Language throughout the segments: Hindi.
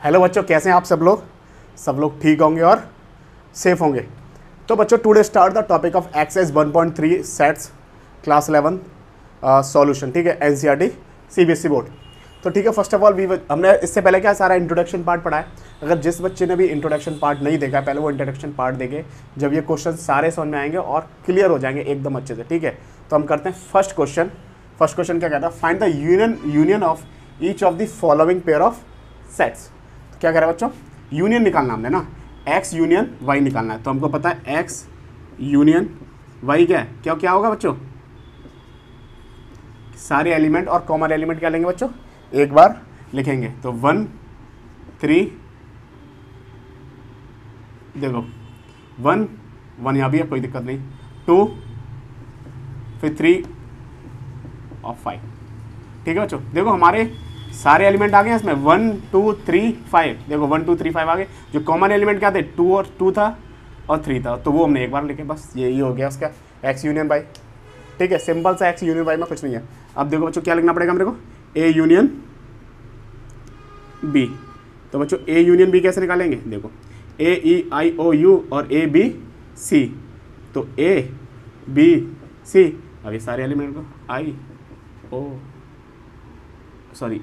हेलो बच्चों, कैसे हैं आप सब लोग ठीक होंगे और सेफ होंगे। तो बच्चों today start the topic of exercise 1.3 sets class 11 solution. ठीक है, एनसीईआरटी सीबीएसई बोर्ड। तो ठीक है, फर्स्ट ऑफ ऑल हमने इससे पहले क्या सारा इंट्रोडक्शन पार्ट पढ़ा है। अगर जिस बच्चे ने भी इंट्रोडक्शन पार्ट नहीं देखा पहले वो इंट्रोडक्शन पार्ट देखे, जब ये क्वेश्चन सारे समझ में आएंगे और क्लियर हो जाएंगे एकदम अच्छे से। ठीक है, तो हम करते हैं फर्स्ट क्वेश्चन क्या कहता है, find the union of each of the following pair of sets. क्या कह रहा है बच्चों, यूनियन निकालना हमने ना, एक्स यूनियन वाई निकालना है। तो हमको पता है एक्स यूनियन वाई क्या है, क्या होगा बच्चों, सारे एलिमेंट और कॉमन एलिमेंट क्या लेंगे बच्चों, एक बार लिखेंगे। तो 1 3 देखो 1 यहाँ भी है, कोई दिक्कत नहीं, 2 फिर 3 और 5। ठीक है बच्चों, देखो हमारे सारे एलिमेंट आ गए इसमें 1 2 3 5। देखो 1 2 3 5 आ गए। जो कॉमन एलिमेंट क्या थे, 2 था और 3 था, तो वो हमने एक बार लिखे, बस यही हो गया उसका एक्स यूनियन वाई। ठीक है, सिंपल सा एक्स यूनियन वाई में कुछ नहीं है। अब देखो बच्चों क्या लिखना पड़ेगा मेरे को, ए यूनियन बी। तो बच्चों ए यूनियन बी कैसे निकालेंगे, देखो ए ई आई ओ यू और ए बी सी। तो ए बी सी, अब ये सारे एलिमेंट को आई ओ sorry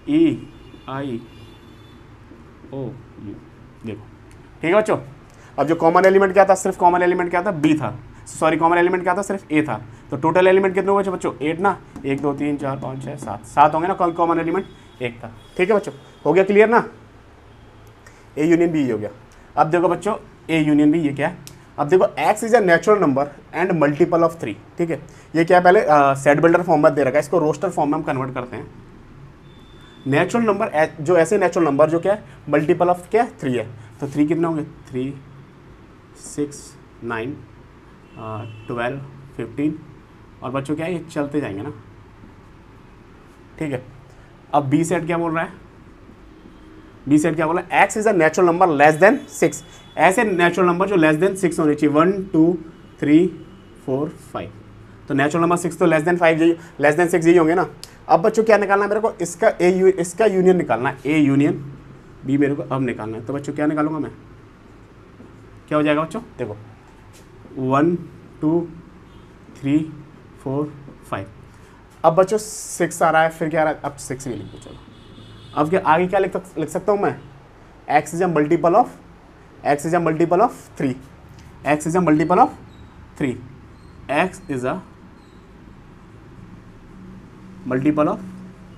E I O you, देखो। ठीक है बच्चों, अब जो कॉमन एलिमेंट क्या था, सिर्फ कॉमन एलिमेंट क्या था, बी था, सॉरी कॉमन एलिमेंट क्या था, सिर्फ ए था। तो टोटल एलिमेंट कितने हुए बच्चों, 8 ना, 1 2 3 4 5 6 7 होंगे ना, कॉमन एलिमेंट 1 था। ठीक है बच्चों, हो गया क्लियर ना, ए यूनियन बी हो गया। अब देखो बच्चों ए यूनियन बी ये क्या है, अब देखो x is a natural number and multiple of 3। ठीक है, ये क्या है, पहले सेट बिल्डर फॉर्म में दे रखा है, इसको रोस्टर फॉर्म में हम कन्वर्ट करते हैं। नेचुरल नंबर जो ऐसे नेचुरल नंबर जो क्या है मल्टीपल ऑफ क्या है 3 है। तो 3 कितने होंगे, 3 6 9 12 15 और बच्चों क्या है ये चलते जाएंगे ना। ठीक है, अब बी सेट क्या बोल रहा है, बी सेट क्या बोल रहा है, x is a natural number less than 6। ऐसे नेचुरल नंबर जो लेस देन 6 होने चाहिए, 1 2 3 4 5। तो नेचुरल नंबर 6 तो लेस देन 5 लेस देन 6 यही होंगे ना। अब बच्चों क्या निकालना है मेरे को, इसका यूनियन निकालना है, ए यूनियन बी मेरे को अब निकालना है। तो बच्चों क्या निकालूंगा मैं, क्या हो जाएगा बच्चों, देखो 1 2 3 4 5। अब बच्चों 6 आ रहा है, फिर क्या आ रहा है, अब 6 भी लिख दो। चलो अब क्या आगे क्या लिख सकता हूँ मैं, x is a multiple of 3, x is a multiple of 3, x is a multiple of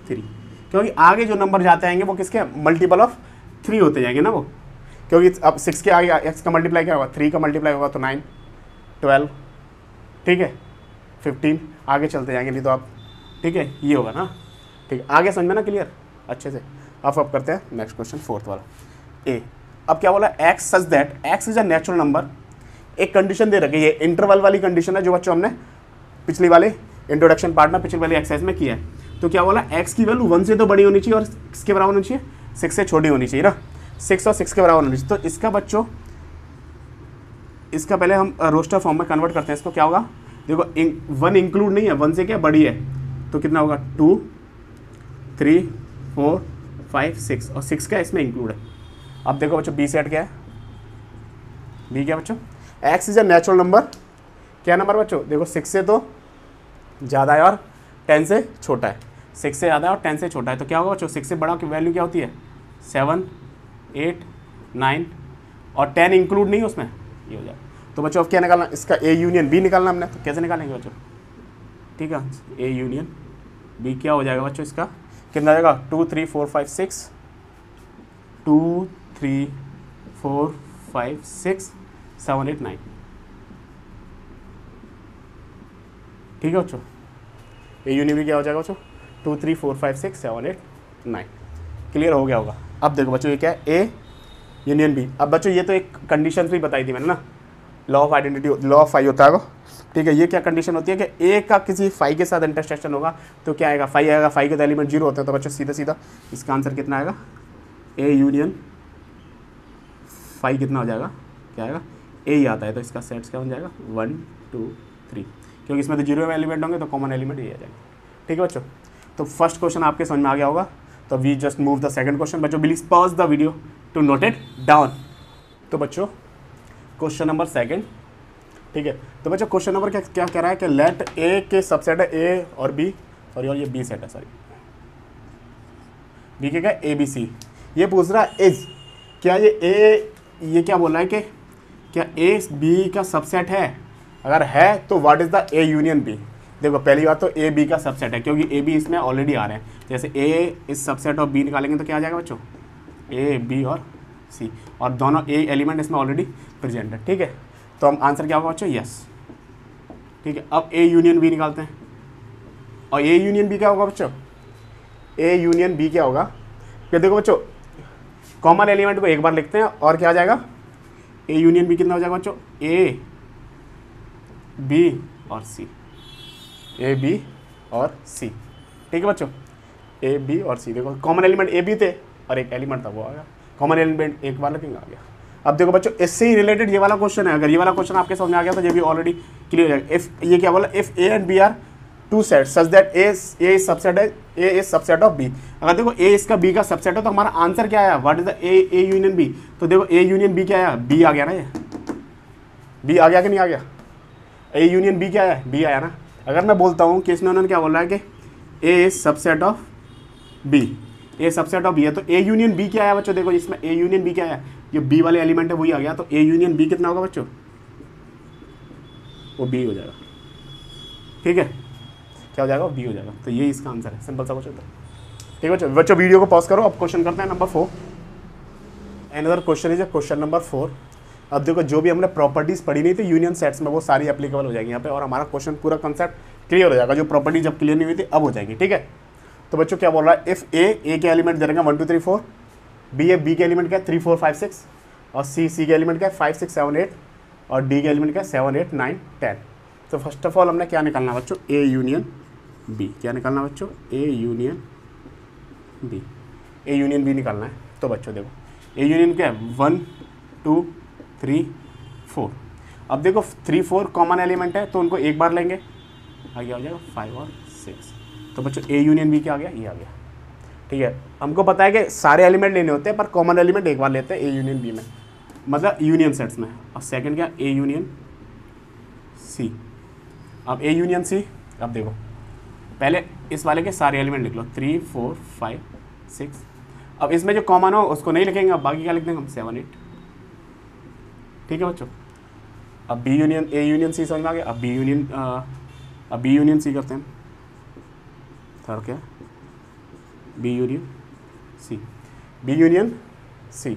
3, क्योंकि आगे जो नंबर जाते आएंगे वो किसके मल्टीपल ऑफ 3 होते जाएंगे ना वो, क्योंकि अब 6 के आगे एक्स का मल्टीप्लाई क्या होगा, 3 का मल्टीप्लाई होगा तो 9 12, ठीक है 15, आगे चलते जाएंगे नहीं तो आप। ठीक है, ये होगा ना। ठीक है, आगे समझ में ना क्लियर अच्छे से। अब करते हैं नेक्स्ट क्वेश्चन, फोर्थ वाला ए। अब क्या बोला, x such that x is a natural number. एक कंडीशन दे रखी है, ये इंटरवल वाली कंडीशन है जो बच्चों हमने पिछली वाले इंट्रोडक्शन पार्ट में पिछली वाली एक्सरसाइज में किया है। तो क्या बोला, एक्स की वैल्यू 1 से तो बड़ी होनी चाहिए और किसके बराबर होनी चाहिए, 6 से छोटी होनी चाहिए ना, 6 और 6 के बराबर होनी चाहिए। तो इसका बच्चों इसका पहले हम रोस्टर फॉर्म में कन्वर्ट करते हैं। इसको क्या होगा, देखो 1 इंक्लूड नहीं है, 1 से क्या बड़ी है, तो कितना होगा 2 3 4 5 6 और 6 का इसमें इंक्लूड है। अब देखो बच्चों बी सेट क्या है, बी क्या बच्चों, x is a natural number, क्या नंबर बच्चों, देखो 6 से तो ज़्यादा है और 10 से छोटा है, 6 से ज़्यादा है और 10 से छोटा है। तो क्या होगा बच्चों, 6 से बड़ा की वैल्यू क्या होती है, 7 8 9 और 10 इंक्लूड नहीं उसमें, ये हो जाए। तो बच्चों अब क्या निकालना, इसका ए यूनियन बी निकालना हमने। तो कैसे निकालेंगे बच्चों, ठीक है, ए यूनियन बी क्या हो जाएगा बच्चों, इसका कितना आ जाएगा, 2 3 4 5 6 2 3 4 5 6 7 8 9। ठीक है बच्चों, ए यूनियन बी क्या हो जाएगा बच्चों, 2 3 4 5 6 7 8 9। क्लियर हो गया होगा। अब देखो बच्चों ये क्या है, ए यूनियन बी। अब बच्चों ये तो एक कंडीशन भी बताई थी मैंने ना, law of identity, law of phi होता है वो। ठीक है, ये क्या कंडीशन होती है कि ए का किसी फाई के साथ इंटरसेक्शन होगा तो क्या आएगा, फाई आएगा, फाई के तो एलिमेंट 0 होते हैं। तो बच्चों सीधा इसका आंसर कितना आएगा, ए यूनियन फाई कितना हो जाएगा, क्या आएगा, ए ही आता है। तो इसका सेट्स क्या बन जाएगा, 1 2 3, क्योंकि इसमें तो 0 एलिमेंट होंगे तो कॉमन एलिमेंट ये आ जाएगा। ठीक है बच्चों, तो फर्स्ट क्वेश्चन आपके समझ में आ गया होगा। तो we just move the second question. बच्चों please pause the video to note it down. तो बच्चों क्वेश्चन नंबर सेकंड, ठीक है। तो बच्चों क्वेश्चन नंबर क्या कह रहा है कि लेट ए के सबसेट है ए और बी, और ये बी सेट है, सॉरी बी के क्या ए बी सी। ये पूछ रहा है इज, क्या ये क्या बोल रहा है कि क्या ए बी का सबसेट है, अगर है तो what is the A union B. देखो पहली बात तो ए बी का सबसेट है, क्योंकि ए बी इसमें ऑलरेडी आ रहे हैं। जैसे ए इस सबसेट ऑफ बी निकालेंगे तो क्या आ जाएगा बच्चों, ए बी और सी, और दोनों ए एलिमेंट इसमें ऑलरेडी प्रेजेंट है, ठीक है। तो हम आंसर क्या होगा बच्चों, यस, ठीक है। अब ए यूनियन बी निकालते हैं, और ए यूनियन बी क्या होगा बच्चों, ए यूनियन बी क्या होगा, फिर देखो बच्चों कॉमन एलिमेंट को एक बार लिखते हैं और क्या आ जाएगा, ए यूनियन बी कितना हो जाएगा बच्चों, ए बी और सी, ए बी और सी, ठीक है बच्चों, ए बी और सी। देखो कॉमन एलिमेंट ए बी थे और एक एलिमेंट था वो आ गया, कॉमन एलिमेंट एक बार लिखेंगे आ गया। अब देखो बच्चों इससे ही रिलेटेड ये वाला क्वेश्चन है, अगर ये वाला क्वेश्चन आपके समझ में आ गया तो ये भी ऑलरेडी क्लियर हो जाएगा। इफ ये क्या बोला, if A and B are two set such that A subset है, A is subset of B. अगर देखो ए इसका बी का सबसेट है तो हमारा आंसर क्या आया, what is the A union B. तो देखो ए यूनियन बी क्या आया, बी आ गया ना, ये बी आ गया कि नहीं आ गया, ए यूनियन बी क्या आया, बी आया ना। अगर मैं बोलता हूँ कि इसमें उन्होंने क्या बोला है कि A is subset of B, A subset of B है, तो ए यूनियन बी क्या आया बच्चों, देखो इसमें ए यूनियन बी क्या आया, ये बी वाले एलिमेंट है वही आ गया, तो ए यूनियन बी कितना होगा बच्चों, वो बी हो जाएगा, ठीक है, क्या हो जाएगा, बी हो जाएगा। तो ये इसका आंसर है, सिंपल सा क्वेश्चन था, ठीक है बच्चों वीडियो को पॉज करो। अब क्वेश्चन करते हैं number 4। Another question is question number 4। अब देखो जो भी हमने प्रॉपर्टीज पढ़ी नहीं थी यूनियन सेट्स में वो सारी एप्लीकेबल हो जाएगी यहाँ पे, और हमारा क्वेश्चन पूरा कंसेप्ट क्लियर हो जाएगा। जो प्रॉपर्टी जब क्लियर नहीं हुई थी अब हो जाएगी, ठीक है। तो बच्चों क्या बोल रहा है, इफ ए के एलिमेंट दे रहेगा 1 2 3 4, बी के एलिमेंट क्या है 3 4 5 6, और सी के एलिमेंट क्या है 5 6 7 8, और डी के एलिमेंट क्या है 7 8 9 10। तो फर्स्ट ऑफ ऑल हमने क्या निकालना है बच्चों, ए यूनियन बी। क्या निकालना है बच्चों, A union B, A union B निकालना है। तो बच्चों देखो ए यूनियन क्या है 1 2 3 4। अब देखो 3 4 कॉमन एलिमेंट है तो उनको एक बार लेंगे, आगे आ जाएगा 5 और 6। तो बच्चों ए यूनियन बी क्या आ गया, ये आ गया, ठीक है। हमको पता है कि सारे एलिमेंट लेने होते हैं पर कॉमन एलिमेंट एक बार लेते हैं ए यूनियन बी में, मतलब यूनियन सेट्स में। और सेकंड क्या, ए यूनियन सी। अब ए यूनियन सी, अब देखो पहले इस वाले के सारे एलिमेंट लिख लो 3 4 5 6। अब इसमें जो कॉमन हो उसको नहीं लिखेंगे, अब बाकी क्या लिख देंगे हम 7 8, ठीक है बच्चों। अब B union A union C समझ में आ गया। अब बी यूनियन सी करते हैं, थर्ड क्या, B union C, B union C.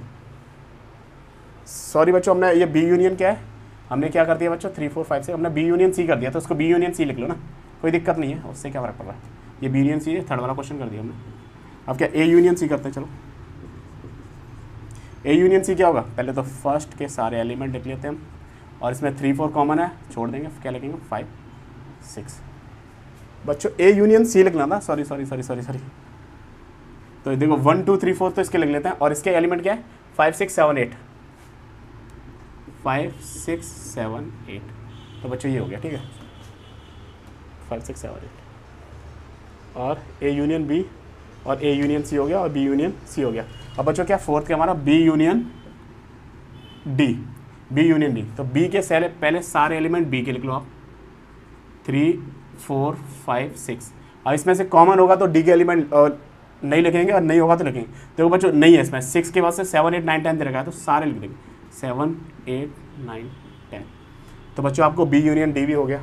Sorry बच्चों हमने ये बी यूनियन क्या है, हमने क्या कर दिया बच्चों 3 4 5 से हमने बी यूनियन सी कर दिया, तो उसको बी यूनियन सी लिख लो ना, कोई दिक्कत नहीं है, उससे क्या फर्क पड़ रहा है। ये बी यूनियन सी है, थर्ड वाला क्वेश्चन कर दिया हमने। अब क्या ए यूनियन सी करते हैं, चलो ए यूनियन सी क्या होगा, पहले तो फर्स्ट के सारे एलिमेंट लिख लेते हैं हम, और इसमें 3 4 कॉमन है, छोड़ देंगे, क्या लिखेंगे 5 6। बच्चों ए यूनियन सी लिखना था, सॉरी। तो देखो 1 2 3 4 तो इसके लिख लेते हैं, और इसके एलिमेंट क्या है 5 6 7 8, 5 6 7 8। तो बच्चों ये हो गया, ठीक है 5 6 7 8, और ए यूनियन बी और ए यूनियन सी हो गया, और बी यूनियन सी हो गया। अब बच्चों क्या फोर्थ क्या हमारा, B union D, B union D. तो बी के पहले सारे एलिमेंट बी के लिख लो आप, 3 4 5 6। और इसमें से कॉमन होगा तो डी के एलिमेंट नहीं लिखेंगे, और नहीं होगा तो लिखेंगे। देखो बच्चों नहीं है इसमें, 6 के बाद से 7 8 9 10 दे रखा है, तो सारे लिख देंगे 7 8 9 10। तो बच्चों आपको बी यूनियन डी भी हो गया।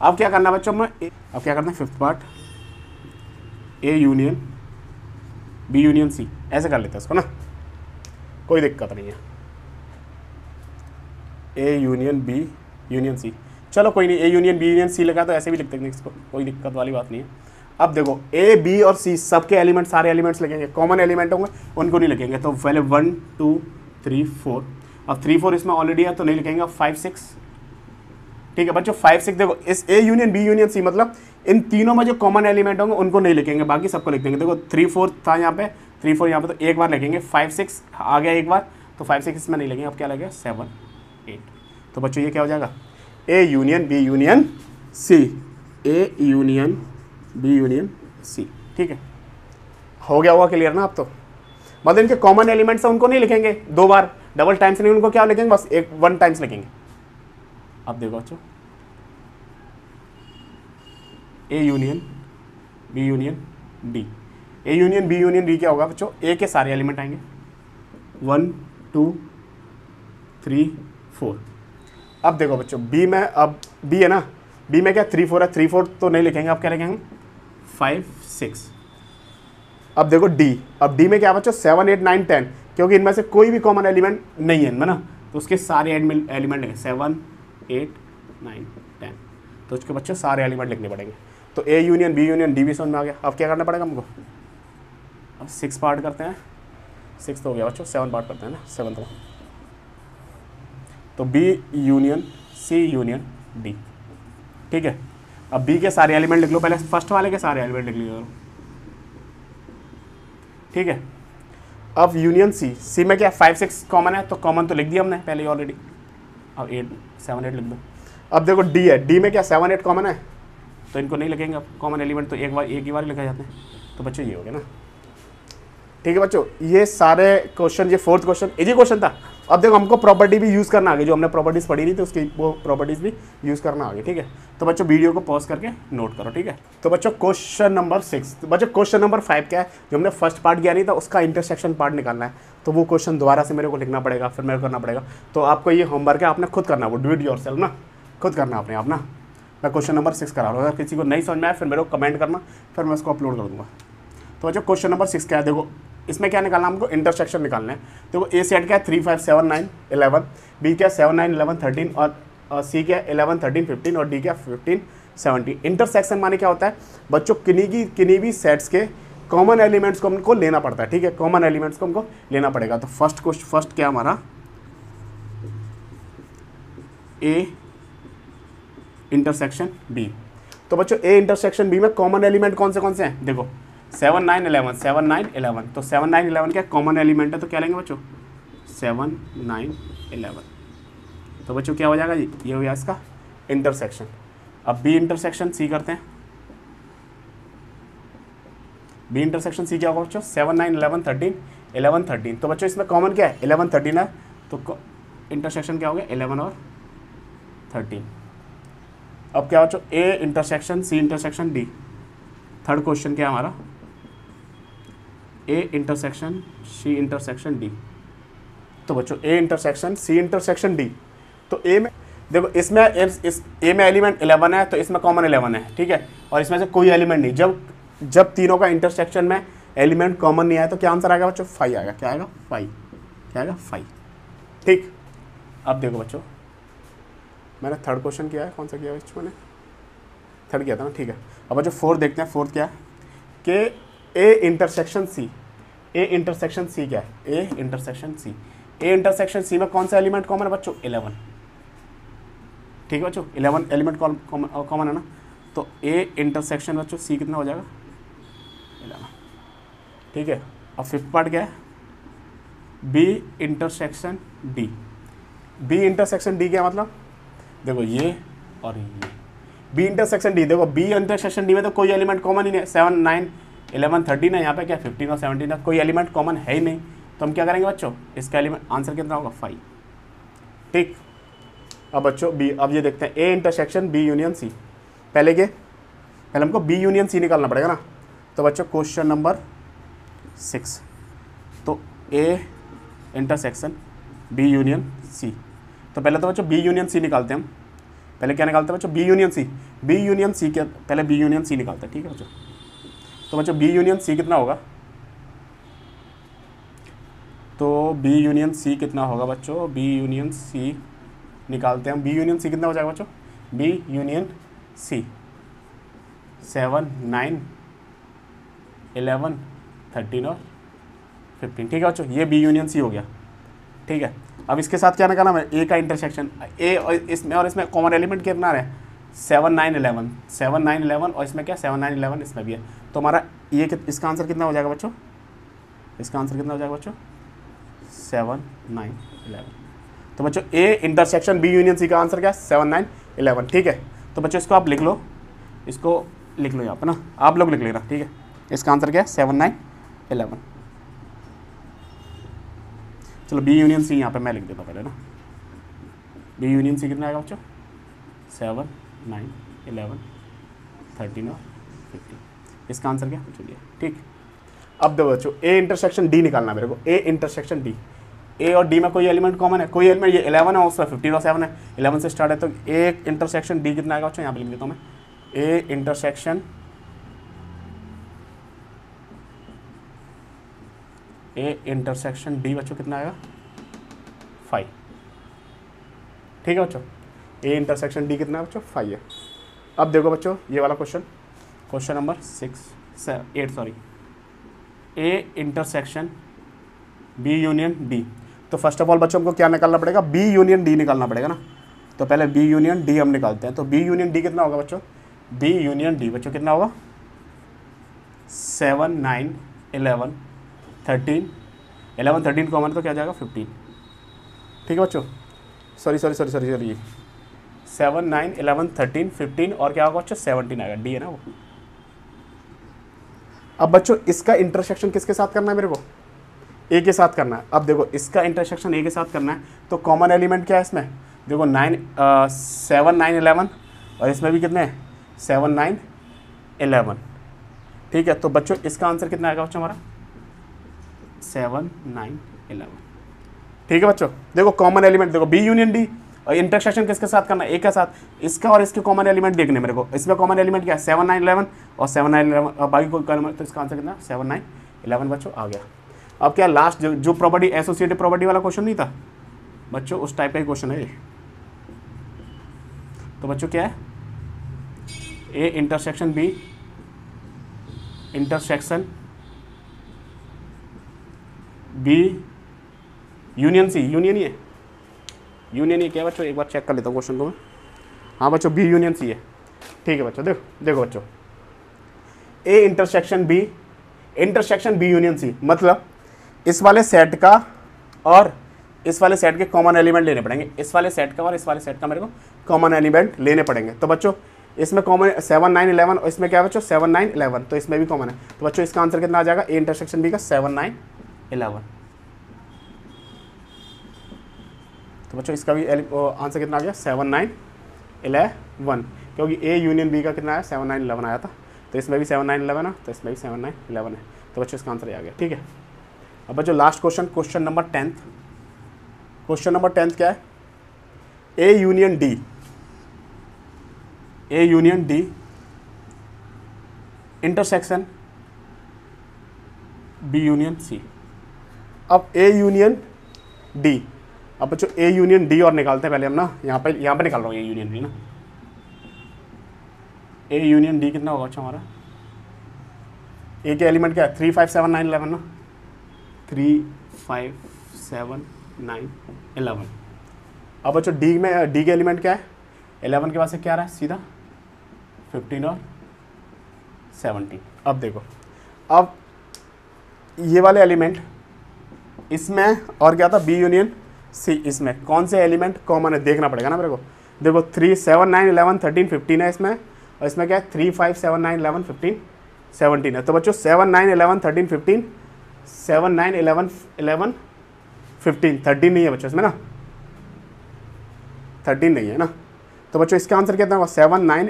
अब क्या करना है बच्चों में, अब क्या करना है fifth part, A union B union C, ऐसे कर लेते हैं इसको ना, कोई दिक्कत नहीं है। A union B union C, चलो कोई नहीं, A union B union C लगा तो ऐसे भी लिख देंगे इसको, कोई दिक्कत वाली बात नहीं है। अब देखो ए बी और सी सबके एलिमेंट सारे एलिमेंट्स लिखेंगे, कॉमन एलिमेंट होंगे उनको नहीं लिखेंगे। तो पहले 1 2 3 4, अब 3 4 इसमें ऑलरेडी है तो नहीं लिखेंगे। अब 5 6, ठीक है बच्चों 5 6। देखो इस A union B union C मतलब इन तीनों में जो कॉमन एलिमेंट होंगे उनको नहीं लिखेंगे, बाकी सबको लिख देंगे। देखो 3 4 था यहाँ पे, 3 4 यहाँ पे, तो एक बार लिखेंगे। 5 6 आ गया एक बार, तो 5 6 इसमें नहीं लगेंगे। अब क्या लगेगा 7 8। तो बच्चों ये क्या हो जाएगा, A union B union C, A union B union C, ठीक है। हो गया होगा क्लियर ना आप तो। मतलब इनके कॉमन एलिमेंट्स हैं उनको नहीं लिखेंगे 2 बार, डबल टाइम्स नहीं, उनको क्या लिखेंगे बस 1 टाइम्स लिखेंगे। अब देखो बच्चों, A union B union D, A union B union D क्या होगा बच्चों, ए के सारे एलिमेंट आएंगे 1 2 3 4। अब देखो बच्चों बी में, अब बी है ना, बी में क्या 3 4 है, 3 4 तो नहीं लिखेंगे, अब क्या लिखेंगे 5 6। अब देखो डी, अब डी में क्या बच्चों 7 8 9 10, क्योंकि इनमें से कोई भी कॉमन एलिमेंट नहीं है ना, तो उसके सारे एलिमेंट हैं 7 8 9 10, तो उसके बच्चों सारे एलिमेंट लिखने पड़ेंगे। तो A union B union D भी समझ में आ गया। अब क्या करना पड़ेगा हमको, अब 6 पार्ट करते हैं, 6 तो हो गया बच्चों, 7 पार्ट करते हैं ना 7 में। तो B union C union D, ठीक है। अब बी के सारे एलिमेंट लिख लो, पहले फर्स्ट वाले के सारे एलिमेंट लिख लो, ठीक है। अब यूनियन सी, सी में क्या 5 6 कॉमन है, तो कॉमन तो लिख दिया हमने पहले ही ऑलरेडी, अब 7 8 लिख दो। अब देखो डी है, डी में क्या 7 8 कॉमन है, तो इनको नहीं लिखेंगे अब कॉमन एलिमेंट, तो एक ही बार लिखा जाते हैं, तो बच्चों ये हो गया ना, ठीक है बच्चों। ये सारे क्वेश्चन, ये 4th क्वेश्चन इजी क्वेश्चन था। अब देखो हमको प्रॉपर्टी भी यूज़ करना आ गई, जो हमने प्रॉपर्टीज़ पढ़ी नहीं थी उसकी वो प्रॉपर्टीज़ भी यूज़ करना आ गई, ठीक है। तो बच्चों वीडियो को पॉज करके नोट करो, ठीक है। तो बच्चों क्वेश्चन नंबर 6, तो बच्चों क्वेश्चन नंबर 5 क्या है, जो हमने फर्स्ट पार्ट किया नहीं था उसका इंटरसेक्शन पार्ट निकालना है, तो वो क्वेश्चन दोबारा से मेरे को लिखना पड़ेगा, फिर मेरे को करना पड़ेगा। तो आपको ये होमवर्क है, आपने खुद करना, वो डू इट योरसेल्फ ना, खुद करना अपने आप ना। मैं क्वेश्चन नंबर 6 करा रहा हूँ, अगर किसी को नहीं समझ में आया फिर मेरे को कमेंट करना, फिर मैं उसको अपलोड कर दूँगा। तो बच्चों क्वेश्चन नंबर 6 क्या है, देखो इसमें क्या निकालना हमको, इंटरसेक्शन निकालना है। देखो ए सेट क्या है 3 5 7 9 11, बी क्या 7 9 11 13, और सी क्या 11 13 15, और डी क्या 15 17। इंटरसेक्शन माने क्या होता है बच्चों, किन्हीं भी सेट्स के कॉमन एलिमेंट्स को हमको लेना पड़ता है, ठीक है, कॉमन एलिमेंट्स को हमको लेना पड़ेगा। तो फर्स्ट क्या हमारा ए इंटरसेक्शन बी। तो बच्चों ए इंटरसेक्शन बी में कॉमन एलिमेंट कौन से हैं, देखो 7 9 11 7 9 11, तो 7 9 11 क्या कॉमन एलिमेंट है, तो क्या लेंगे बच्चों 7 9 11। तो बच्चों क्या हो जाएगा जी, ये हो गया इसका इंटरसेक्शन। अब बी इंटरसेक्शन सी करते हैं, बी इंटरसेक्शन सी क्या होगा बच्चों 7 9 11 13 11 13। तो बच्चों इसमें कॉमन क्या है 11 13 है, तो इंटरसेक्शन क्या हो गया 11 और 13। अब क्या बच्चों A intersection C intersection D, third question क्या है हमारा A intersection C intersection D. तो बच्चों A intersection C intersection D, तो ए में देखो इसमें इस ए में एलिमेंट 11 है, तो इसमें कॉमन 11 है, ठीक है, और इसमें से कोई एलिमेंट नहीं। जब तीनों का इंटरसेक्शन में एलिमेंट कॉमन नहीं आया तो क्या आंसर आएगा बच्चों 5 आएगा। क्या आएगा 5, क्या आएगा 5, ठीक। अब देखो बच्चों मैंने थर्ड क्वेश्चन किया है, कौन सा किया है मैंने, थर्ड किया था ना, ठीक है। अब बच्चों 4 देखते हैं, 4 क्या है कि ए इंटरसेक्शन सी, ए इंटरसेक्शन सी क्या है, A intersection C, A intersection सी में कौन सा एलिमेंट कॉमन है बच्चों 11, ठीक है बच्चों 11 एलिमेंट कॉमन है ना। तो ए इंटरसेक्शन बच्चों सी कितना हो जाएगा 11, ठीक है। अब 5th पार्ट क्या है B intersection D, B intersection D क्या मतलब, देखो ये और ये बी इंटरसेक्शन डी, देखो बी इंटरसेक्शन डी में तो कोई एलिमेंट कॉमन ही नहीं है, 7 9 11 13 है, यहाँ पे क्या 15 और 17 है, कोई एलिमेंट कॉमन है ही नहीं। तो हम क्या करेंगे बच्चों, इसका एलिमेंट आंसर कितना होगा 5, ठीक। अब बच्चों बी, अब ये देखते हैं A intersection B union C, पहले हमको बी यूनियन सी निकालना पड़ेगा ना। तो बच्चों क्वेश्चन नंबर 6, तो A intersection B union C, तो पहले तो बच्चों बी यूनियन सी निकालते हैं हम, पहले क्या निकालते हैं बच्चों B union C, B union C के पहले बी यूनियन सी निकालते हैं, ठीक है बच्चों। तो बच्चों बी यूनियन सी कितना होगा, तो बी यूनियन सी कितना होगा बच्चों, बी यूनियन सी निकालते हैं हम, बी यूनियन सी कितना हो जाएगा बच्चों, बी यूनियन सी 7 9 11 13 और 15, ठीक है बच्चों, ये बी यूनियन सी हो गया, ठीक है। अब इसके साथ क्या निकालना है ए का इंटरसेक्शन, ए और इसमें कॉमन एलिमेंट कितना है 7 9 11 7 9 11, और इसमें क्या 7 9 11 इसमें भी है। तो हमारा ये इसका आंसर कितना हो जाएगा बच्चों, इसका आंसर कितना हो जाएगा बच्चों 7 9 11। तो बच्चों A intersection B union C का आंसर क्या है 7 9 11, ठीक है। तो बच्चों इसको आप लिख लो, इसको लिख लो यहाँ पर ना, आप लोग लिख लेना, ठीक है। इसका आंसर क्या है 7 9 11। चलो बी यूनियन सी यहाँ पे मैं लिख देता पहले ना, बी यूनियन सी कितना आएगा बच्चों, 7 9 11 13 और 15। इसका आंसर क्या चलिए ठीक। अब देखो बच्चों ए इंटरसेक्शन डी निकालना मेरे को, ए इंटरसेक्शन डी, ए और डी में कोई एलिमेंट कॉमन है, कोई एलिमेंट, ये 11 है उसमें 15 और 7 है, 11 से स्टार्ट है, तो ए इंटरसेक्शन डी कितना आएगा बच्चों, यहाँ पे लिख देता हूँ मैं, ए इंटरसेक्शन डी बच्चों कितना आएगा 5। ठीक है बच्चों, ए इंटरसेक्शन डी कितना है बच्चों 5 है। अब देखो बच्चों ये वाला question, question number 8 sorry, A intersection B union D. तो फर्स्ट ऑफ ऑल बच्चों हमको क्या निकालना पड़ेगा, बी यूनियन डी निकालना पड़ेगा ना। तो पहले बी यूनियन डी हम निकालते हैं। तो बी यूनियन डी कितना होगा बच्चों, बी यूनियन डी बच्चों कितना होगा 7 9 11 13, 11 13 कॉमन तो क्या जाएगा 15। ठीक है बच्चों, सॉरी 7 9 11 13 15 और क्या होगा बच्चों 17 आएगा, डी है ना वो। अब बच्चों इसका इंटरसेक्शन किसके साथ करना है मेरे को, ए के साथ करना है। अब देखो इसका इंटरसेक्शन ए के साथ करना है, तो कॉमन एलिमेंट क्या है इसमें, देखो 7 9 11 और इसमें भी कितने 7 9 11। ठीक है, तो बच्चों इसका आंसर कितना आएगा बच्चों हमारा 7 9 11। ठीक है बच्चों, देखो कॉमन एलिमेंट देखो बी यूनियन डी, और इंटरसेक्शन किसके साथ करना है, ए के साथ। इसका और इसके कॉमन एलिमेंट देखने मेरे को, इसमें कॉमन एलिमेंट क्या है 7 9 11 और 7 9 11 और बाकी कोई कॉमन, तो इसका आंसर कितना 7 9 11 बच्चों आ गया। अब क्या लास्ट जो प्रॉपर्टी एसोसिएटिव प्रॉपर्टी वाला क्वेश्चन नहीं था बच्चों, उस टाइप का ही क्वेश्चन है ये। तो बच्चों क्या है, A intersection B intersection B union C, union ही है, यूनियन ही क्या है बच्चों, एक बार चेक कर लेता हूँ क्वेश्चन को मैं। हाँ बच्चों बी यूनियन सी है। ठीक है बच्चों, देखो बच्चों A intersection B union C, मतलब इस वाले सेट का और इस वाले सेट के कॉमन एलिमेंट लेने पड़ेंगे, इस वाले सेट का और इस वाले सेट का मेरे को कॉमन एलिमेंट लेने पड़ेंगे। तो बच्चों इसमें कॉमन 7 9 11 और इसमें क्या है बच्चों 7 9 11, तो इसमें भी कॉमन है। तो बच्चों इसका आंसर कितना आ जाएगा, ए इंटरसेक्शन बी का 7 9 11। तो बच्चों इसका भी आंसर कितना आ गया 7 9 11, क्योंकि ए यूनियन बी का कितना है 7 9 11 आया था, तो इसमें भी 7 9 11 है, तो इसमें भी 7 9 11 है। तो बच्चों इसका आंसर आ गया। ठीक है, अब बच्चों last question, question number 10। Question number 10 क्या है, A union D intersection B union C. अब ए यूनियन डी, अब बच्चों ए यूनियन डी और निकालते हैं पहले हम ना, यहाँ पे निकाल रहा हूँ ए यूनियन डी ना। ए यूनियन डी कितना होगा अच्छा हमारा, ए के एलिमेंट क्या है 3 5 7 9 11 ना, 3 5 7 9 11। अब बच्चों डी के एलिमेंट क्या है, 11 के बाद से क्या रहा है सीधा 15 और 17। अब देखो, अब ये वाले एलिमेंट इसमें और क्या था बी यूनियन सी, इसमें कौन से एलिमेंट कॉमन है देखना पड़ेगा ना मेरे को। देखो 3 7 9 11 13 15 है इसमें, और इसमें क्या है 3 5 7 9 11 15 17 है। तो बच्चों 7 9 11 13 15 7 9 11 11 15 13 नहीं है बच्चों इसमें ना, 13 नहीं है ना। तो बच्चों इसका आंसर कितना होगा 7 9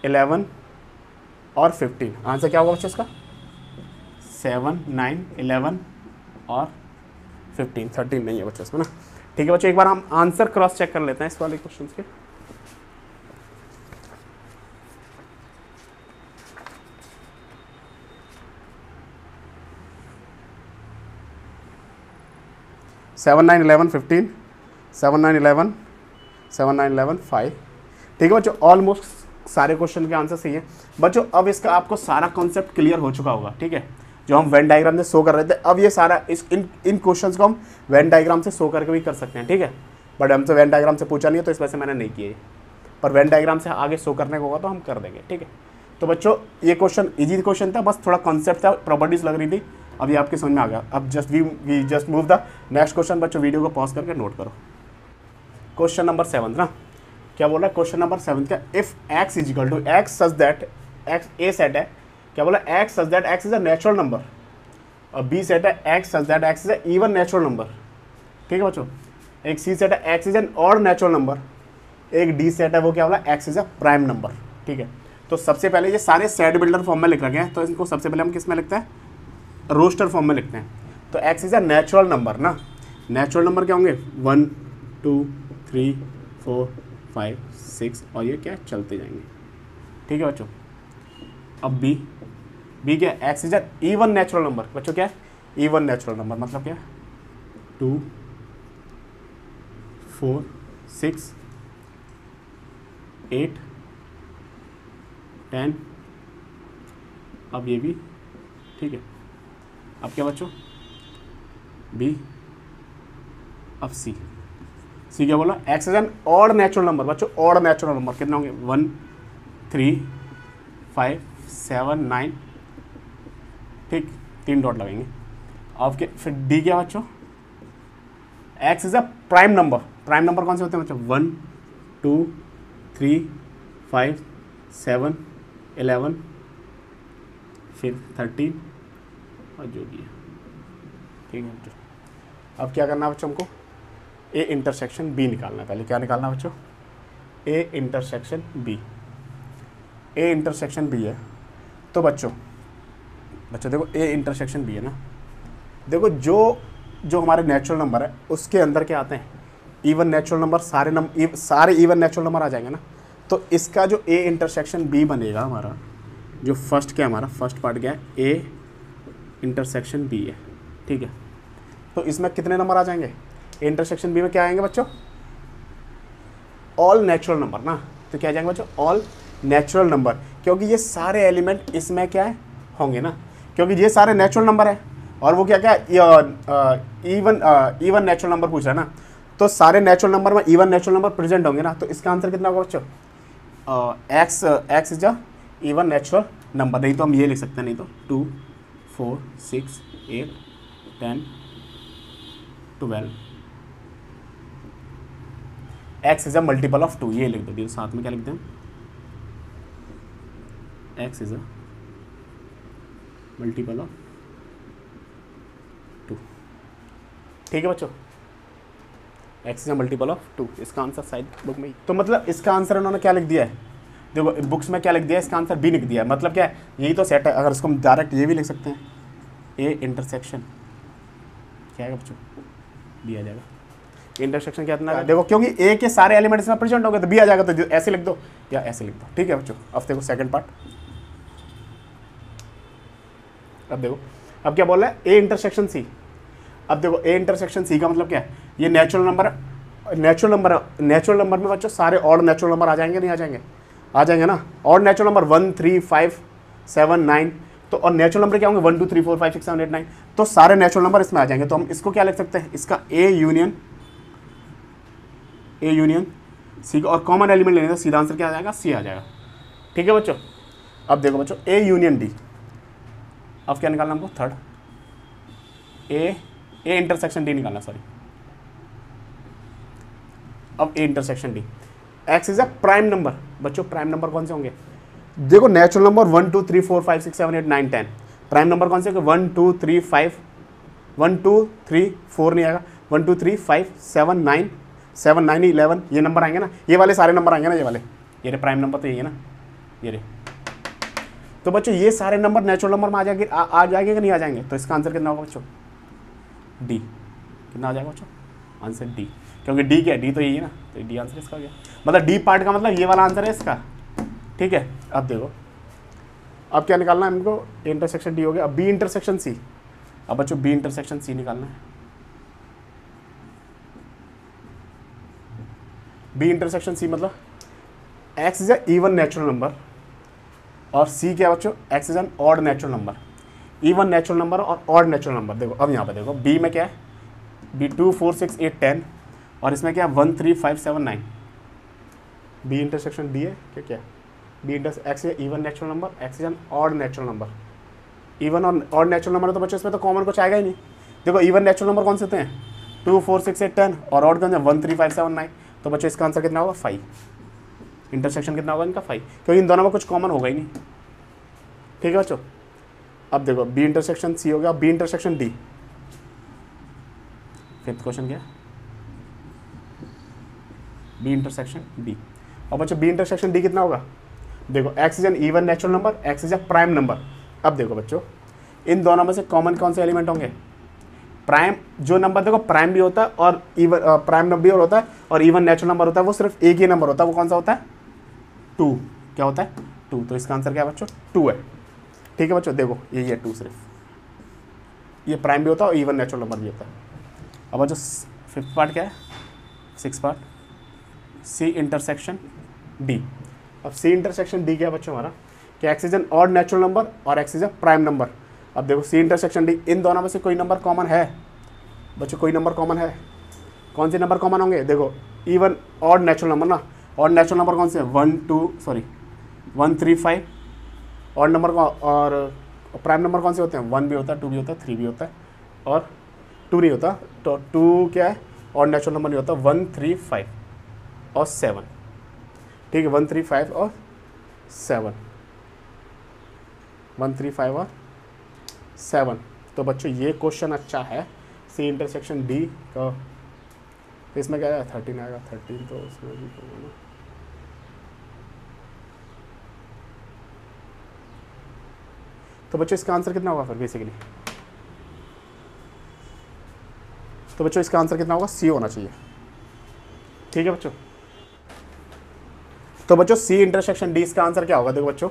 11 और 15। आंसर क्या होगा बच्चों इसका 7 9 11 और 15, 13 नहीं है बच्चों इसमें ना। ठीक है बच्चों, एक बार हम आंसर क्रॉस चेक कर लेते हैं इस वाले क्वेश्चन के। सेवन 9 11 15 7 9 11 7 9 11 5। ठीक है बच्चों, ऑलमोस्ट सारे क्वेश्चन के आंसर सही है बच्चों। अब इसका आपको सारा कॉन्सेप्ट क्लियर हो चुका होगा। ठीक है, जो हम वेन डायग्राम से शो कर रहे थे, अब ये सारा इन क्वेश्चंस को हम वेन डायग्राम से शो करके भी कर सकते हैं। ठीक है, बट हमसे वेन डायग्राम से पूछा नहीं है तो इस वजह से मैंने नहीं किया, पर वेन डायग्राम से आगे शो करने को होगा तो हम कर देंगे। ठीक है, तो बच्चों ये क्वेश्चन इजी क्वेश्चन था, बस थोड़ा कॉन्सेप्ट था, प्रॉपर्टीज लग रही थी, अब ये आपके समझ में आ गया। अब we just move the next question. बच्चों वीडियो को पॉज करके नोट करो। क्वेश्चन नंबर 7 ना, क्या बोल रहा है क्वेश्चन नंबर 7 का, if x is equal to x such that x A set है, क्या बोला, x such that x is a natural number, और बी सेट है x such that x is a even natural number, ठीक है बच्चों। एक सी सेट है x is an odd natural number, एक डी सेट है वो क्या बोला, x is a prime number, ठीक है। तो सबसे पहले ये सारे सेट बिल्डर फॉर्म में लिख रखे हैं, तो इनको सबसे पहले हम किस में लिखते हैं, रोस्टर फॉर्म में लिखते हैं। तो x is a natural number ना, नेचुरल नंबर क्या होंगे 1 2 3 4 5 6 और ये क्या चलते जाएंगे, ठीक है बच्चों। अब बी क्या, x is a even natural number, बच्चों क्या है, इवन नेचुरल नंबर, मतलब क्या 2 4 6 8 10, अब ये भी, ठीक है। अब क्या बच्चों, बी, अब सी क्या बोला, x is an odd natural number, बच्चों ऑड नेचुरल नंबर कितने होंगे 1 3 5 7 9, ठीक, 3 डॉट लगेंगे। अब क्या, फिर डी क्या बच्चों, x is a prime number, prime number कौन से होते हैं बच्चों 1 2 3 5 7 11 फिर 13 और जो भी है, ठीक है बच्चों। अब क्या करना है बच्चों, हमको ए इंटरसेक्शन बी निकालना है। पहले क्या निकालना है बच्चों, A intersection B, A intersection B है। तो बच्चों देखो ए इंटरसेक्शन बी है ना, देखो जो हमारे नेचुरल नंबर है उसके अंदर क्या आते हैं, इवन नेचुरल नंबर, सारे इवन नेचुरल नंबर आ जाएंगे ना। तो इसका जो ए इंटरसेक्शन बी बनेगा हमारा, जो फर्स्ट क्या है हमारा, फर्स्ट पार्ट क्या है, ए इंटरसेक्शन बी है, ठीक है। तो इसमें कितने नंबर आ जाएंगे, ए इंटरसेक्शन बी में क्या आएंगे बच्चों, ऑल नेचुरल नंबर ना। तो क्या आ जाएंगे बच्चों, ऑल नेचुरल नंबर, क्योंकि ये सारे एलिमेंट इसमें क्या है होंगे ना, क्योंकि ये सारे नेचुरल नंबर है और वो क्या क्या इवन नेचुरल नंबर पूछ रहा है ना। तो सारे नेचुरल नंबर में इवन नेचुरल नंबर प्रेजेंट होंगे ना। तो इसका आंसर कितना होगा बच्चों, x is a even natural number. नहीं तो हम ये लिख सकते हैं, नहीं तो 2 4 6 8 10 12, x is a multiple of 2, ये लिख दो, साथ में क्या लिखते हैं, x is a multiple of 2, ठीक है बच्चों, x is a multiple of 2। इसका आंसर साइड बुक में ही, तो मतलब इसका आंसर उन्होंने क्या लिख दिया है, देखो बुक्स में क्या लिख दिया है, इसका आंसर बी लिख दिया है। मतलब क्या है, यही तो सेट है। अगर इसको हम डायरेक्ट ये भी लिख सकते हैं, ए इंटरसेक्शन क्या है बच्चों, बी आ जाएगा। इंटरसेक्शन क्या इतना है, देखो क्योंकि ए के सारे एलिमेंट्स में प्रेजेंट हो गए तो बी आ जाएगा। तो ऐसे लिख दो या ऐसे लिख दो, ठीक है बच्चों। अब देखो सेकंड पार्ट, अब देखो अब क्या बोल रहा है, ए इंटरसेक्शन सी। अब देखो ए इंटरसेक्शन सी का मतलब क्या है, ये नेचुरल नंबर है, नेचुरल नंबर में बच्चों सारे ऑड नेचुरल नंबर आ जाएंगे, नहीं आ जाएंगे, आ जाएंगे ना। ऑड नेचुरल नंबर 1 3 5 7 9, तो और नेचुरल नंबर क्या होंगे 1 2 3 4 5 6 7 8 9, तो सारे नेचुरल नंबर इसमें आ जाएंगे। तो हम इसको क्या लिख सकते हैं, इसका ए यूनियन सी, और कॉमन एलिमेंट लेने का सीधा आंसर क्या आ जाएगा, सी आ जाएगा, ठीक है बच्चों। अब देखो बच्चों ए यूनियन डी, अब क्या निकालना हमको, थर्ड ए इंटरसेक्शन डी निकालना, सॉरी। अब A intersection D, x is a prime number. बच्चों प्राइम नंबर कौन से होंगे, देखो नेचुरल नंबर 1 2 3 4 5 6 7 8 9 10, प्राइम नंबर कौन से, 1 2 3 5 1 2 3 4 नहीं आएगा, 1 2 3 5 7 9 7 9 11, ये नंबर आएंगे ना, ये वाले सारे नंबर आएंगे ना, ये वाले, ये प्राइम नंबर तो यही है ना, ये रे। तो बच्चों ये सारे नंबर नेचुरल नंबर में आ जाएंगे, आ जाएंगे कि नहीं आ जाएंगे। तो इसका आंसर कितना होगा बच्चों, डी। कितना आ जाएगा बच्चों, आंसर डी, क्योंकि डी क्या है, डी तो यही है ना, तो डी आंसर इसका हो गया। मतलब डी पार्ट का मतलब ये वाला आंसर है इसका, ठीक है। अब देखो अब क्या निकालना है हमको, इंटरसेक्शन डी हो गया। अब बी इंटरसेक्शन सी, अब बच्चों बी इंटरसेक्शन सी निकालना है। बी इंटरसेक्शन सी मतलब x is a even natural number और सी क्या बच्चों, x is an odd natural number. Even natural number और ऑड नेचुरल नंबर, देखो अब यहाँ पे देखो बी में क्या है, बी 2 4 6 8 10, और इसमें क्या है 1 3 5 7 9। बी इंटरसेक्शन डी है क्या, क्या B inter x is even natural number, x is an odd natural number. Even और ऑड नेचुरल नंबर तो बच्चों इसमें तो कॉमन कुछ आएगा ही नहीं। देखो इवन नेचुरल नंबर कौन से होते हैं, 2 4 6 8 10, और ऑड कौन से 1 3 5 7 9। तो बच्चों इसका आंसर कितना होगा, 5। इंटरसेक्शन कितना होगा इनका, 5, क्योंकि इन दोनों में कुछ कॉमन होगा ही नहीं। ठीक है बच्चों। अब देखो बी इंटरसेक्शन सी हो गया, B intersection D. Fifth question क्या, बी इंटरसेक्शन डी। और बच्चों बी इंटरसेक्शन डी कितना होगा, देखो x is an even natural number, x is a prime number. अब देखो बच्चों इन दोनों में से कॉमन कौन से एलिमेंट होंगे, प्राइम जो नंबर देखो प्राइम भी होता है और इवन प्राइम नंबर भी होता है और इवन नेचुरल नंबर होता है, वो सिर्फ एक ही नंबर होता है, वो कौन सा होता है, 2। क्या होता है, 2। तो इसका आंसर क्या है बच्चों, 2 है। ठीक है बच्चों, देखो यही है 2, सिर्फ ये प्राइम भी होता है और इवन नेचुरल नंबर भी होता है। अब बच्चों फिफ्थ पार्ट क्या है, 6 पार्ट, सी इंटरसेक्शन डी। अब सी इंटरसेक्शन डी क्या है बच्चों हमारा, कि X is an odd natural number और X is a prime number. अब देखो सी इंटरसेक्शन डी, इन दोनों में से कोई नंबर कॉमन है बच्चों, कोई नंबर कॉमन है, कौन से नंबर कॉमन होंगे, देखो इवन ऑड नेचुरल नंबर ना, ऑड नेचुरल नंबर कौन से, 1 3 5 ऑड नंबर को, और प्राइम नंबर कौन से होते हैं, 1 भी होता है, 2 भी होता है, 3 भी होता है और 2 नहीं होता। तो 2 क्या है, ऑड नेचुरल नंबर नहीं होता, 1 3 5 और 7। ठीक है, 1 3 5 और 7, 1 3 5 और 7। तो बच्चों ये क्वेश्चन अच्छा है, सी इंटरसेक्शन डी का। तो इसमें क्या आएगा, 13 आएगा, 13 तो उसमें भी होगा ना। तो बच्चों इसका आंसर कितना होगा फिर बेसिकली, तो बच्चों इसका आंसर कितना होगा, सी होना चाहिए। ठीक है बच्चों, तो बच्चों सी इंटरसेक्शन डी इसका आंसर क्या होगा, देखो बच्चों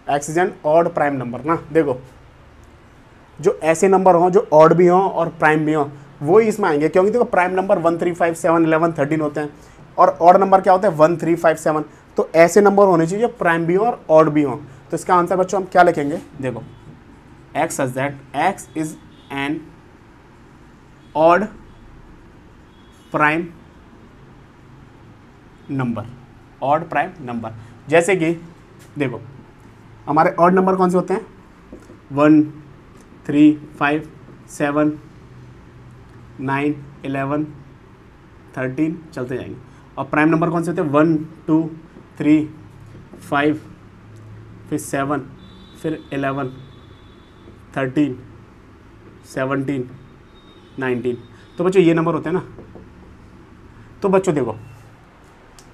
x is an odd prime number ना। देखो जो ऐसे नंबर हों जो ऑड भी हों और प्राइम भी हों वो ही इसमें आएंगे, क्योंकि देखो प्राइम नंबर 1 3 5 7 11 13 होते हैं और ऑड नंबर क्या होता है 1 3 5 7। तो ऐसे नंबर होने चाहिए जो प्राइम भी हों और ऑड भी हों। तो इसका आंसर बच्चों हम क्या लिखेंगे, देखो x such that x is an odd prime number, odd prime number. जैसे कि देखो हमारे ऑड नंबर कौन से होते हैं, 1 3 5 7 9 11 13 चलते जाएंगे। और प्राइम नंबर कौन से होते हैं, 1 2 3 5 फिर 7 फिर 11 13 17 19। तो बच्चों ये नंबर होते हैं ना। तो बच्चों देखो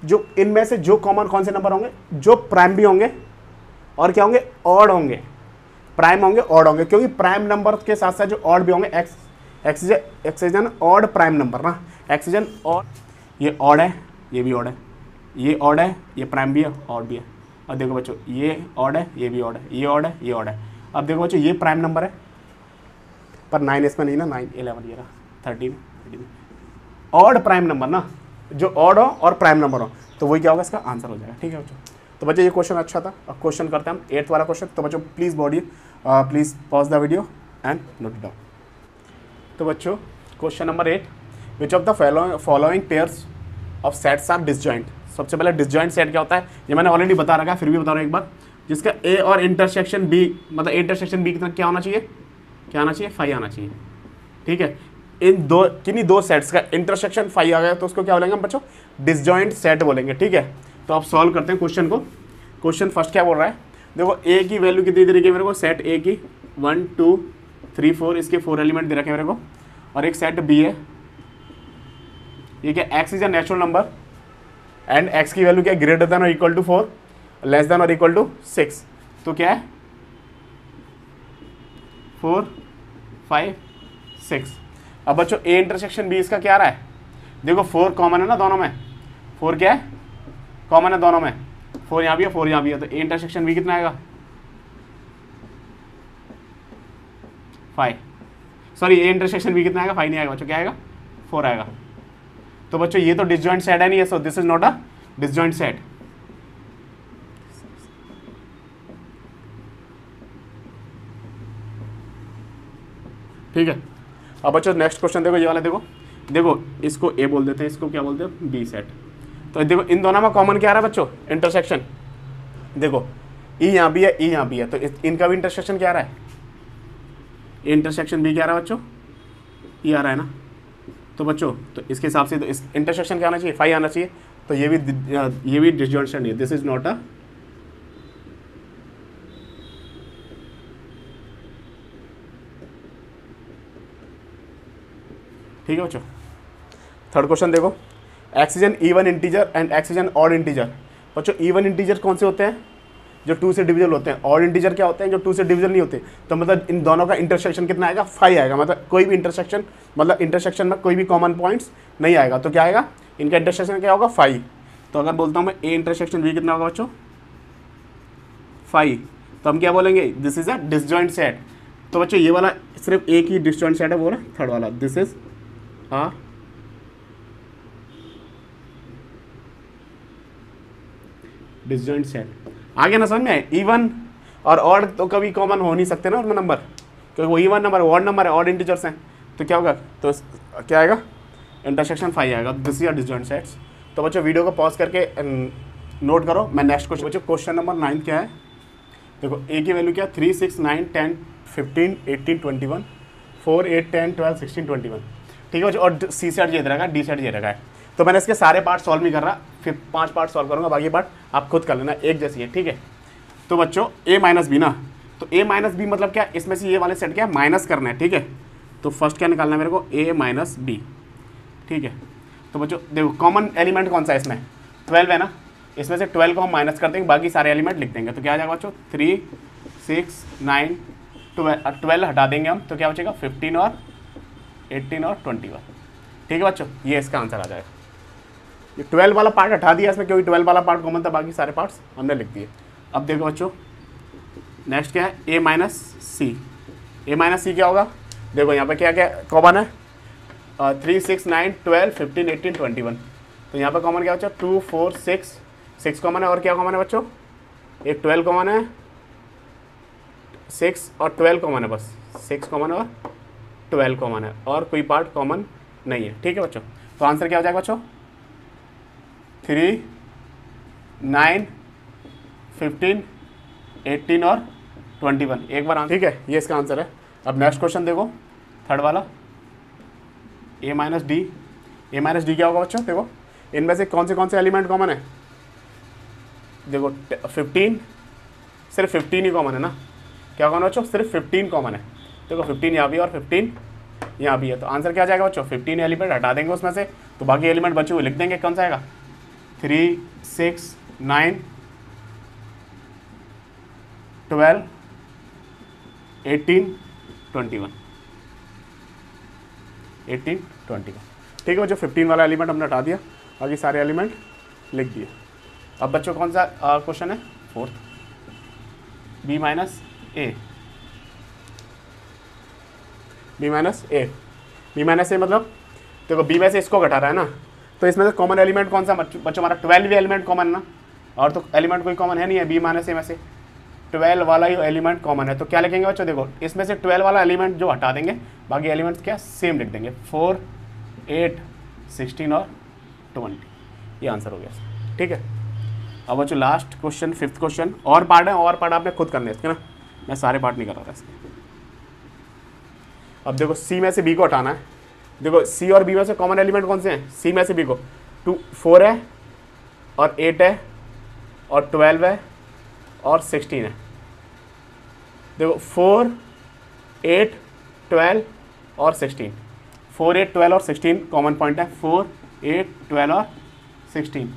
जो इनमें से जो कॉमन कौन से नंबर होंगे, जो प्राइम भी होंगे और क्या होंगे, ऑड होंगे, प्राइम होंगे ऑड होंगे, क्योंकि प्राइम नंबर के साथ साथ जो ऑड भी होंगे, x is an odd prime number ना, एक्स इज एन ऑड, ये ऑड है ये भी ऑड है, ये ऑड है ये प्राइम भी है ऑड भी है। और देखो बच्चों ये ऑड है ये भी ऑड है, ये ऑड है ये ऑड है। अब देखो बच्चों ये प्राइम नंबर है पर 9 इसमें नहीं ना, 9 11 ये रहा 13 ऑड प्राइम नंबर ना, जो ऑड हो और प्राइम नंबर हो तो वही क्या होगा, इसका आंसर हो जाएगा। ठीक है बच्चों, तो बच्चों ये क्वेश्चन अच्छा था। अब क्वेश्चन करते हैं हम 8th वाला क्वेश्चन। तो बच्चों please please pause the video and note it down. तो बच्चों question number 8, which of the following pairs of sets are disjoint. सबसे पहले डिसजॉइंट सेट क्या होता है ये मैंने ऑलरेडी बता रखा है, फिर भी बता रहा हूँ एक बार। जिसका ए और इंटरसेक्शन बी, मतलब ए इंटरसेक्शन बी कितना क्या होना चाहिए, क्या आना चाहिए, 5 आना चाहिए। ठीक है, इन दो किन्हीं दो सेट्स का इंटरसेक्शन 5 आ गया तो उसको क्या बोलेंगे हम बच्चों, डिसजॉइंट सेट बोलेंगे। ठीक है, तो आप सॉल्व करते हैं क्वेश्चन को। क्वेश्चन फर्स्ट क्या बोल रहा है, देखो ए की वैल्यू कितनी दे रखी है मेरे को, सेट ए की 1 2 3 4, इसके 4 एलिमेंट दे रखे हैं मेरे को। और एक सेट बी है, ये क्या, x is a natural number and x की वैल्यू क्या, ग्रेटर देन और इक्वल टू 4, लेस देन और इक्वल टू 6। तो क्या है 4 5 6। अब बच्चों ए इंटरसेक्शन बी इसका क्या आ रहा है, देखो 4 कॉमन है ना दोनों में, 4 क्या है कॉमन है दोनों में, 4 यहाँ भी है 4 यहाँ भी है। तो ए इंटरसेक्शन बी कितना आएगा 5, सॉरी ए इंटरसेक्शन बी कितना आएगा 5 नहीं आएगा बच्चों, क्या आएगा 4 आएगा। तो बच्चों ये तो डिसजॉइंट सेट है नहीं है, so this is not a disjoint set. ठीक है, अब बच्चों नेक्स्ट क्वेश्चन देखो, ये वाला देखो, देखो इसको ए बोल देते हैं, इसको क्या बोलते हैं बी सेट। तो देखो इन दोनों में कॉमन क्या आ रहा है बच्चों, इंटरसेक्शन। देखो ई यहाँ भी है ई यहाँ भी है, तो इनका भी इंटरसेक्शन क्या आ रहा है, इंटरसेक्शन बी क्या आ रहा है बच्चों, ई आ रहा है ना। तो बच्चों तो इसके हिसाब से तो इस इंटरसेक्शन क्या आना चाहिए 5 आना चाहिए। तो ये भी डिसजॉइंट सेट नहीं है, दिस इज नॉट अ ठीक है बच्चों। थर्ड क्वेश्चन देखो, x is an even integer and x is an odd integer. बच्चों इवन इंटीजर कौन से होते हैं? जो 2 से डिविजल होते हैं। ऑड इंटीजर क्या होते हैं? जो 2 से डिविजल नहीं होते। तो मतलब इन दोनों का इंटरसेक्शन कितना आएगा? 5 आएगा। मतलब कोई भी इंटरसेक्शन, मतलब इंटरसेक्शन में कोई भी कॉमन पॉइंट्स नहीं आएगा। तो क्या आएगा? इनका इंटरसेक्शन क्या होगा? 5। तो अगर बोलता हूँ मैं ए इंटरसेक्शन बी कितना होगा बच्चों? 5। तो हम क्या बोलेंगे? This is a disjoint set. तो बच्चों ये वाला सिर्फ एक ही डिसजॉइंट सेट है, वो ना थर्ड वाला, this is a disjoint set. आगे ना समझ में आए? इवन और ऑड तो कभी कॉमन हो नहीं सकते ना उनमें नंबर, क्योंकि वो इवन नंबर ऑड नंबर है, ऑड इंटीजर्स हैं। तो क्या होगा? तो क्या आएगा? इंटरसेक्शन 5 आएगा। This is disjoint sets. तो बच्चों वीडियो को पॉज करके नोट करो। मैं नेक्स्ट क्वेश्चन, बच्चों क्वेश्चन नंबर 9 क्या है? देखो ए की वैल्यू क्या है? 3, 6, 9, 10, 15, 18, 21, 4, 8, 10, 12, 16, 21। ठीक है बच्चों। और सी सेट ये रहेगा, डी सेट ये रहेगा। तो मैंने इसके सारे पार्ट सॉल्व नहीं कर रहा, फिर 5 पार्ट सॉल्व करूंगा, बाकी पार्ट आप खुद कर लेना, एक जैसी है। ठीक है। तो बच्चों ए माइनस बी ना, तो ए माइनस बी मतलब क्या? इसमें से ये वाले सेट क्या माइनस करना है। ठीक है। तो फर्स्ट क्या निकालना है मेरे को? ए माइनस बी। ठीक है। तो बच्चों देखो कॉमन एलिमेंट कौन सा है इसमें? 12 है ना। इसमें से 12 को हम माइनस कर देंगे, बाकी सारे एलिमेंट लिख देंगे। तो क्या आ जाएगा बच्चों? 3, 6, 9, 12 हटा देंगे हम, तो क्या बचेगा? 15 और 18 और 21। ठीक है बच्चों, ये इसका आंसर आ जाएगा। ये 12 वाला पार्ट हटा दिया इसमें, क्योंकि 12 वाला पार्ट कॉमन था, बाकी सारे पार्ट्स हमने लिख दिए। अब देखो बच्चों नेक्स्ट क्या है? ए माइनस सी। ए माइनस सी क्या होगा? देखो यहाँ पे क्या क्या कॉमन है? 3, 6, 9, 12, 15, 18, 21। तो यहाँ पे कॉमन क्या बच्चों? 2, 4, 6 कॉमन है। और क्या कॉमन है बच्चों? एक 12 कॉमन है, 6 और 12 कॉमन है, बस 6 कॉमन है और 12 कॉमन है, और कोई पार्ट कॉमन नहीं है। ठीक है बच्चों। तो आंसर क्या हो जाएगा बच्चों? 3, 9, 15, 18 और 21। एक बार आंसर। ठीक है, ये इसका आंसर है। अब नेक्स्ट क्वेश्चन देखो, थर्ड वाला, ए माइनस डी। ए माइनस डी क्या होगा बच्चों? देखो इनमें से कौन से एलिमेंट कॉमन है? देखो 15, सिर्फ 15 ही कॉमन है ना। क्या कॉमन है बच्चों? सिर्फ 15 कॉमन है। देखो 15 यहाँ भी है और 15 यहाँ भी है। तो आंसर क्या आ जाएगा बच्चों? 15 एलिमेंट हटा देंगे उसमें से, तो बाकी एलिमेंट बचे हुए लिख देंगे। कौन सा आएगा? 3, 6, 9, 12, 18, 21। 18, 21। ठीक है बच्चों, 15 वाला एलिमेंट हमने हटा दिया, बाकी सारे एलिमेंट लिख दिए। अब बच्चों कौन सा क्वेश्चन है? फोर्थ, बी माइनस ए। बी माइनस ए। बी माइनस ए मतलब देखो बी में से इसको घटा रहा है ना, तो इसमें से कॉमन एलिमेंट कौन सा बच्चों? हमारा 12 एलिमेंट कॉमन ना, और तो एलिमेंट कोई कॉमन है नहीं है। बी माइनस ए में से 12 वाला ही एलिमेंट कॉमन है। तो क्या लिखेंगे बच्चों? देखो इसमें से 12 वाला एलिमेंट जो हटा देंगे, बाकी एलिमेंट्स क्या सेम लिख देंगे। 4, 8, 16 और 20। ये आंसर हो गया। ठीक है। अब बच्चों लास्ट क्वेश्चन, फिफ्थ क्वेश्चन। और पार्ट है, और पार्ट आपने खुद करने इसके ना, मैं सारे पार्ट नहीं कर रहा था इसके। अब देखो सी में से बी को हटाना है। देखो सी और बी में से कॉमन एलिमेंट कौन से हैं? सी में से बी को 4 है और 8 है और 12 है और 16 है। देखो 4, 8, 12 और 16। 4, 8, 12 और 16 कॉमन पॉइंट है। 4, 8, 12 और 16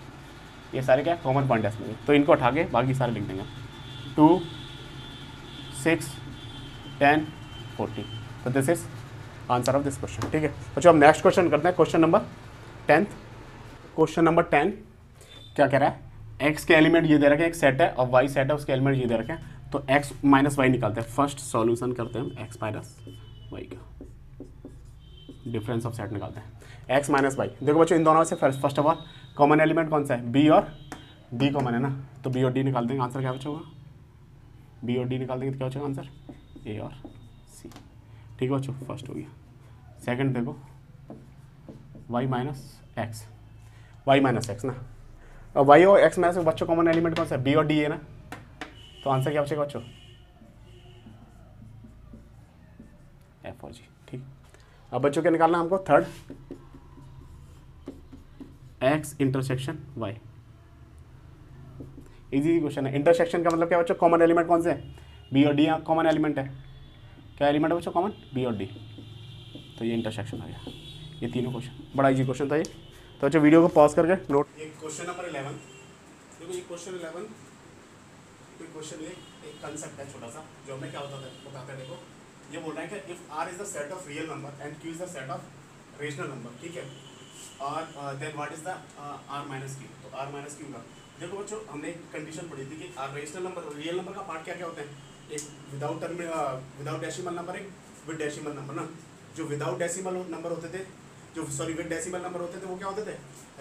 ये सारे क्या कॉमन पॉइंट है इसमें। तो इनको उठा के बाकी सारे लिख देंगे। 2, 6, 10, 14। तो this is answer of this question. ठीक है बच्चों, अब नेक्स्ट क्वेश्चन करते हैं, क्वेश्चन नंबर 10। क्वेश्चन नंबर 10 क्या कह रहा है? एक्स के एलिमेंट ये दे रखे हैं, एक सेट है, और वाई सेट है, उसके एलिमेंट ये दे रखे हैं। तो एक्स माइनस वाई निकालते हैं। फर्स्ट सॉल्यूशन करते हैं हम एक्स माइनस वाई का, डिफरेंस ऑफ सेट निकालते हैं। X minus y. देखो बच्चों इन दोनों से first of all common element कौन सा है? बी और डी कॉमन है ना, तो बी और डी निकाल देंगे। आंसर क्या बचा होगा? बी और डी निकाल देंगे तो क्या बचेगा आंसर? ए और सी। ठीक है बच्चों, फर्स्ट हो गया। सेकंड देखो y minus x. Y minus x ना, और वाई और एक्स में से बच्चों कॉमन एलिमेंट कौन सा है? बी और डी है ना, तो आंसर क्या बचेगा बच्चों? एफ और जी। ठीक। अब बच्चों क्या निकालना है हमको? Third, x intersection y. Easy question है। इंटरसेक्शन का मतलब क्या बच्चों? कॉमन एलिमेंट कौन से है? बी और डी कॉमन एलिमेंट है। क्या एलिमेंट है बच्चों कॉमन? बी और डी। तो ये इंटरसेक्शन हो गया। ये तीनों क्वेश्चन, बड़ा इजी क्वेश्चन था ये। तो अच्छा वीडियो को पॉज करके नोट। ये क्वेश्चन नंबर 11, देखो ये क्वेश्चन 11 कोई क्वेश्चन, ये एक कंसेप्ट है छोटा सा जो हमें क्या बताता है। देखो ये बोल रहा है कि if R is the set of real number and Q is the set of rational number, ठीक है, और then what is the R minus Q. तो आर माइनस क्यू का देखो बच्चों हमने एक कंडीशन पढ़ी थी कि R rational number, real number का पार्ट क्या क्या होते हैं, एक विदाउट डेसिमल नंबर, एक विद डेसिमल नंबर ना। जो विदाउट डेसिमल नंबर होते थे, जो सॉरी विद डेसिमल नंबर होते थे वो क्या होते थे,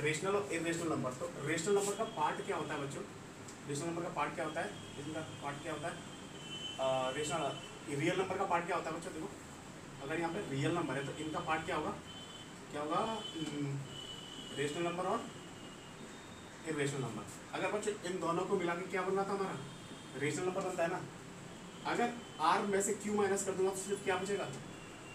रेशनल और इरेशनल नंबर। तो रेशनल नंबर का पार्ट क्या होता है बच्चों, रेशनल नंबर का पार्ट क्या होता है, इसका पार्ट क्या होता है, रेशनल रियल नंबर का पार्ट क्या होता है बच्चों। देखो अगर यहाँ पे रियल नंबर है तो इनका पार्ट क्या होगा, रेशनल नंबर और इरेशनल नंबर। अगर बच्चों इन दोनों को मिला के क्या बनना था हमारा, रेशनल नंबर बनता है ना। अगर आर में से क्यू माइनस कर दूंगा तो सिर्फ क्या बचेगा,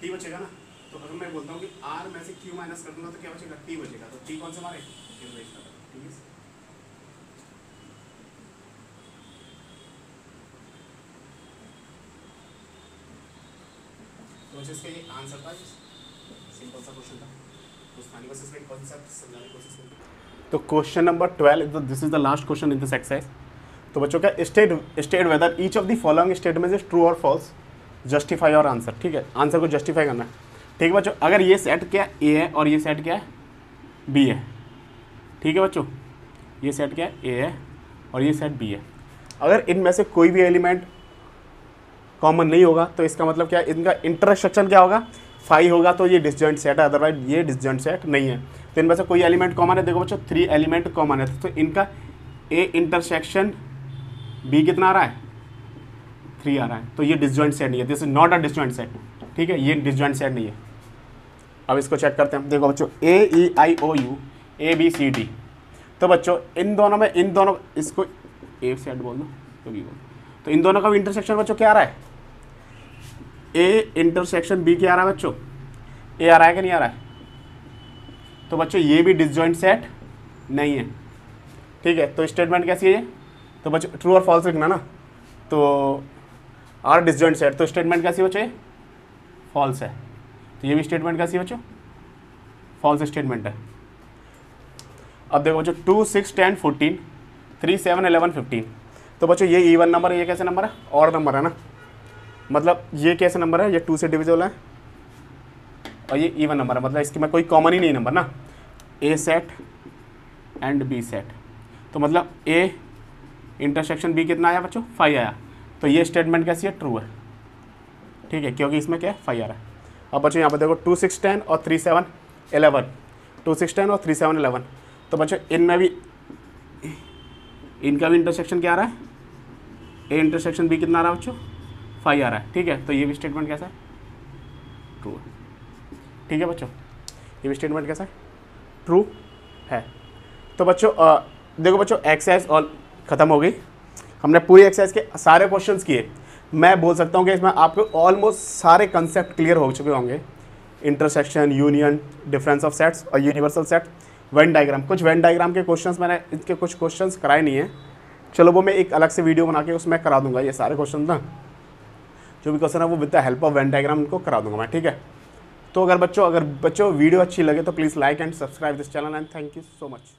टी बचेगा ना। तो अगर मैं बोलता हूँ कि आर में से क्यू माइनस कर दूंगा तो क्या बचेगा, टी बचेगा। तो टी कौन से हमारे, इरेशनल, ठीक है। तो इसका ये आंसर था, सिंपल सा क्वेश्चन था। तो स्थानीय बस इसका कॉन्सेप्ट समझाने की कोशिश करेंगे। तो question number 12, this is the last question in this exercise. तो बच्चों क्या, state whether each of the following statement is true और फॉल्स, जस्टिफाई और आंसर, ठीक है। आंसर को जस्टिफाई करना है, ठीक है बच्चों। अगर ये सेट क्या ए है और ये सेट क्या है बी है, ठीक है बच्चों, ये सेट क्या है ए है और ये सेट बी है। अगर इनमें से कोई भी एलिमेंट कॉमन नहीं होगा तो इसका मतलब क्या है, इनका इंटरसेक्शन क्या होगा, 5 होगा। तो ये डिसजॉइंट सेट है, अदरवाइज ये डिसजॉइंट सेट नहीं है। तो इनमें से कोई एलिमेंट कॉमन है, देखो बच्चों 3 एलिमेंट कॉमन है। तो इनका ए इंटरसेक्शन बी कितना आ रहा है, 3 आ रहा है। तो ये डिसजॉइंट सेट नहीं है, this is not a disjoint set, ठीक है, ये डिसजॉइंट सेट नहीं है। अब इसको चेक करते हैं। देखो बच्चों A E I O U A B C D, तो बच्चों इन दोनों में, इन दोनों, इसको ए सेट बोल दो तो बी बोल दो। तो इन दोनों का इंटरसेक्शन बच्चों क्या आ रहा है, ए इंटरसेक्शन बी क्या आ रहा है बच्चों, ए आ रहा है कि नहीं आ रहा है। तो बच्चों ये भी डिसजॉइंट सेट नहीं है, ठीक है। तो स्टेटमेंट कैसी है ये, तो बच्चों ट्रू और फॉल्स लिखना ना। तो आर डिसजॉइंट सेट, तो स्टेटमेंट कैसी बच्चों ये फॉल्स है। तो ये भी स्टेटमेंट कैसी है बच्चों, फॉल्स स्टेटमेंट है। अब देखो बच्चों 2 6 10 14 3 7 11 15, तो बच्चों ये इवन नंबर है, ये कैसे नंबर है, ऑड नंबर है ना। मतलब ये कैसे नंबर है, ये 2 से डिविजिबल है और ये इवन नंबर है, मतलब इसके में कोई कॉमन ही नहीं नंबर ना। ए सेट एंड बी सेट, तो मतलब ए इंटरसेक्शन बी कितना आया बच्चों, 5 आया। तो ये स्टेटमेंट कैसी है, ट्रू है, ठीक है, क्योंकि इसमें क्या है 5 आ रहा है। अब बच्चों यहाँ पर देखो 2 6 10 और 3 7 11, 2 6 10 और 3 7 11, तो बच्चों इनमें भी, इनका भी इंटरसेक्शन क्या आ रहा है, ए इंटरसेक्शन बी कितना आ रहा है बच्चों, 5 आ रहा है, ठीक है। तो ये भी स्टेटमेंट कैसा है, ट्रू है, ठीक है बच्चों, ये भी स्टेटमेंट कैसा है, ट्रू है। तो बच्चों देखो बच्चों एक्सरसाइज और ख़त्म हो गई, हमने पूरी एक्सरसाइज के सारे क्वेश्चंस किए। मैं बोल सकता हूँ कि इसमें आपको ऑलमोस्ट सारे कंसेप्ट क्लियर हो चुके होंगे, intersection, union, difference of sets और यूनिवर्सल सेट, वेन डायग्राम। कुछ वेन डायग्राम के क्वेश्चंस मैंने इनके कुछ क्वेश्चंस कराए नहीं है, चलो वो मैं एक अलग से वीडियो बना के उसमें करा दूंगा। ये सारे क्वेश्चन ना, जो भी क्वेश्चन है वो with the help of Venn diagram उनको करा दूंगा मैं, ठीक है। तो अगर बच्चों वीडियो अच्छी लगे तो please like and subscribe this channel and thank you so much.